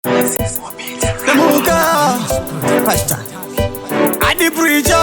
The Muka Pastor Adi Preacher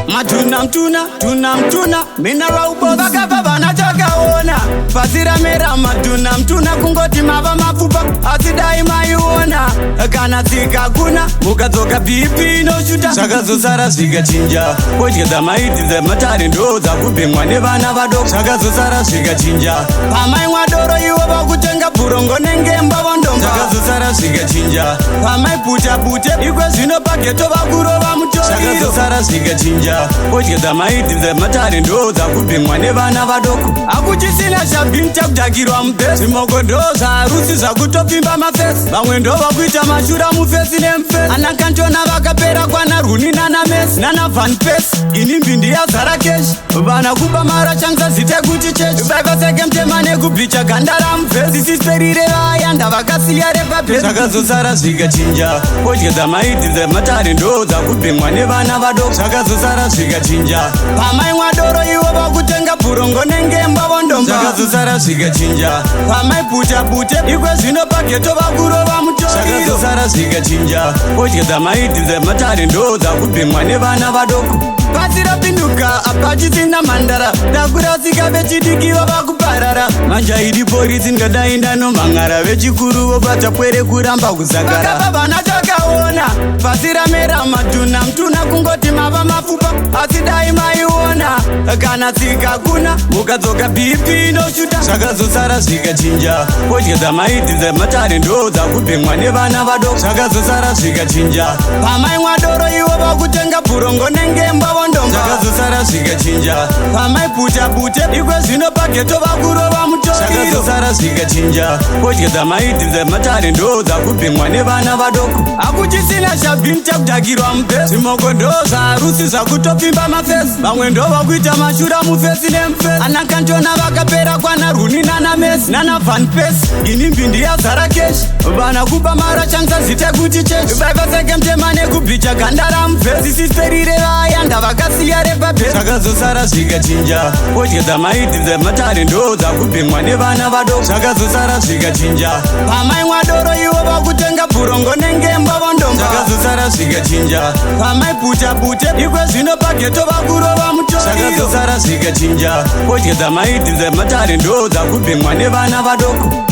Matuna mtuna Mina raubo Baka baba nataka ona Fasira mera matuna kungoti maba mafupa Asidai mayuona Kana sika kuna Muka zoka pipi no shuta Saka zosara siga chinja Pochke da maiti ze matari ndoza Kupimwa nevana vadoko Saka zosara siga chinja Pamai wadoro iwa bakutenga Purongo nenge mbaba ndomba Saka zosara siga chinja Pamai puta Ikwe zino paketo bakurova mchori Saka zosara siga chinja Pochke da maiti ze matari ndoza Kupimwa nevana vadoko Akuchisina shabinta kutakirwa mpesi Simoko ndoza harusi za kutopimba mafesi Bamwe ndo wakuita mashura mufesi nemfesi Anakantona wakapera kwa naruni nana mesi Nana van pesi Inimbindi ya zara keshi Bana kupa mara changza zite kuti chechi Bako seke mtemane kupicha gandara mfesi Sisperire vayanda vakasiya repa pesi Saka zosara zviga chinja Pochke da maiti ze matari ndoza Kupimwa nevana vadoko Saka zosara zviga chinja Pamai mwadoro iwo vakutenga Purongo nenge mbavo ndomba Saka zosara zviga chinja Pamai puta Ikwe zvino paketo vakurova mutori Saka zosara zviga chinja Pochke da maiti ze matari ndoza Kupimwa nevana vadoko Pasi rapinduka apachisina mandara Dakurasika vechidiki vava kuparara Manja iri porisi ngadainda nomangara Vechikuru vopata pwere kuramba kuzagara Baba natakaona Pasi ramera mtuna kungoti mava mafupa Asidai maiona Kana sika kuna Mukadzoka pipi no shuta Saka zosara zviga chinja Pochke da maiti ze matari ndoza Kupimwa nevana vadoko Saka zosara zviga chinja Pamai mwadoro iwo vakutenga Purongo nenge mbavo ndomba Saka zosara zviga chinja Pamai puta Ikwe zvino paketo vakurova mutori Saka zosara zviga chinja Pochke da maiti ze matari ndoza Kupimwa nevana vadoko Akuchisina shabinta kutakirwa mpesi Simoko ndoza harusi za kutopimba mafesi Bamwe ndo wakuita mashura mufesi nemfesi Anakantona vakapera kwa naruni nana mesi Nana van pesi Inimbindi ya zara keshi Bana kupa mara changza zite kuti chechi Bako seke mtemane kupicha gandara mfesi Sisperire vayanda vakasiya repa pesi Saka zosara zviga chinja Pochke da maiti ze matari ndoza Kupimwa nevana vadoko Saka zosara zviga chinja Pamai mwadoro iwo vakutenga Purongo nenge mbavo ndomba Saka zosara zviga chinja Pamai puta Ikwe zvino paketo vakurova mutori Saka zosara zviga chinja Pochke da maiti ze matari ndoza Kupimwa nevana vadoko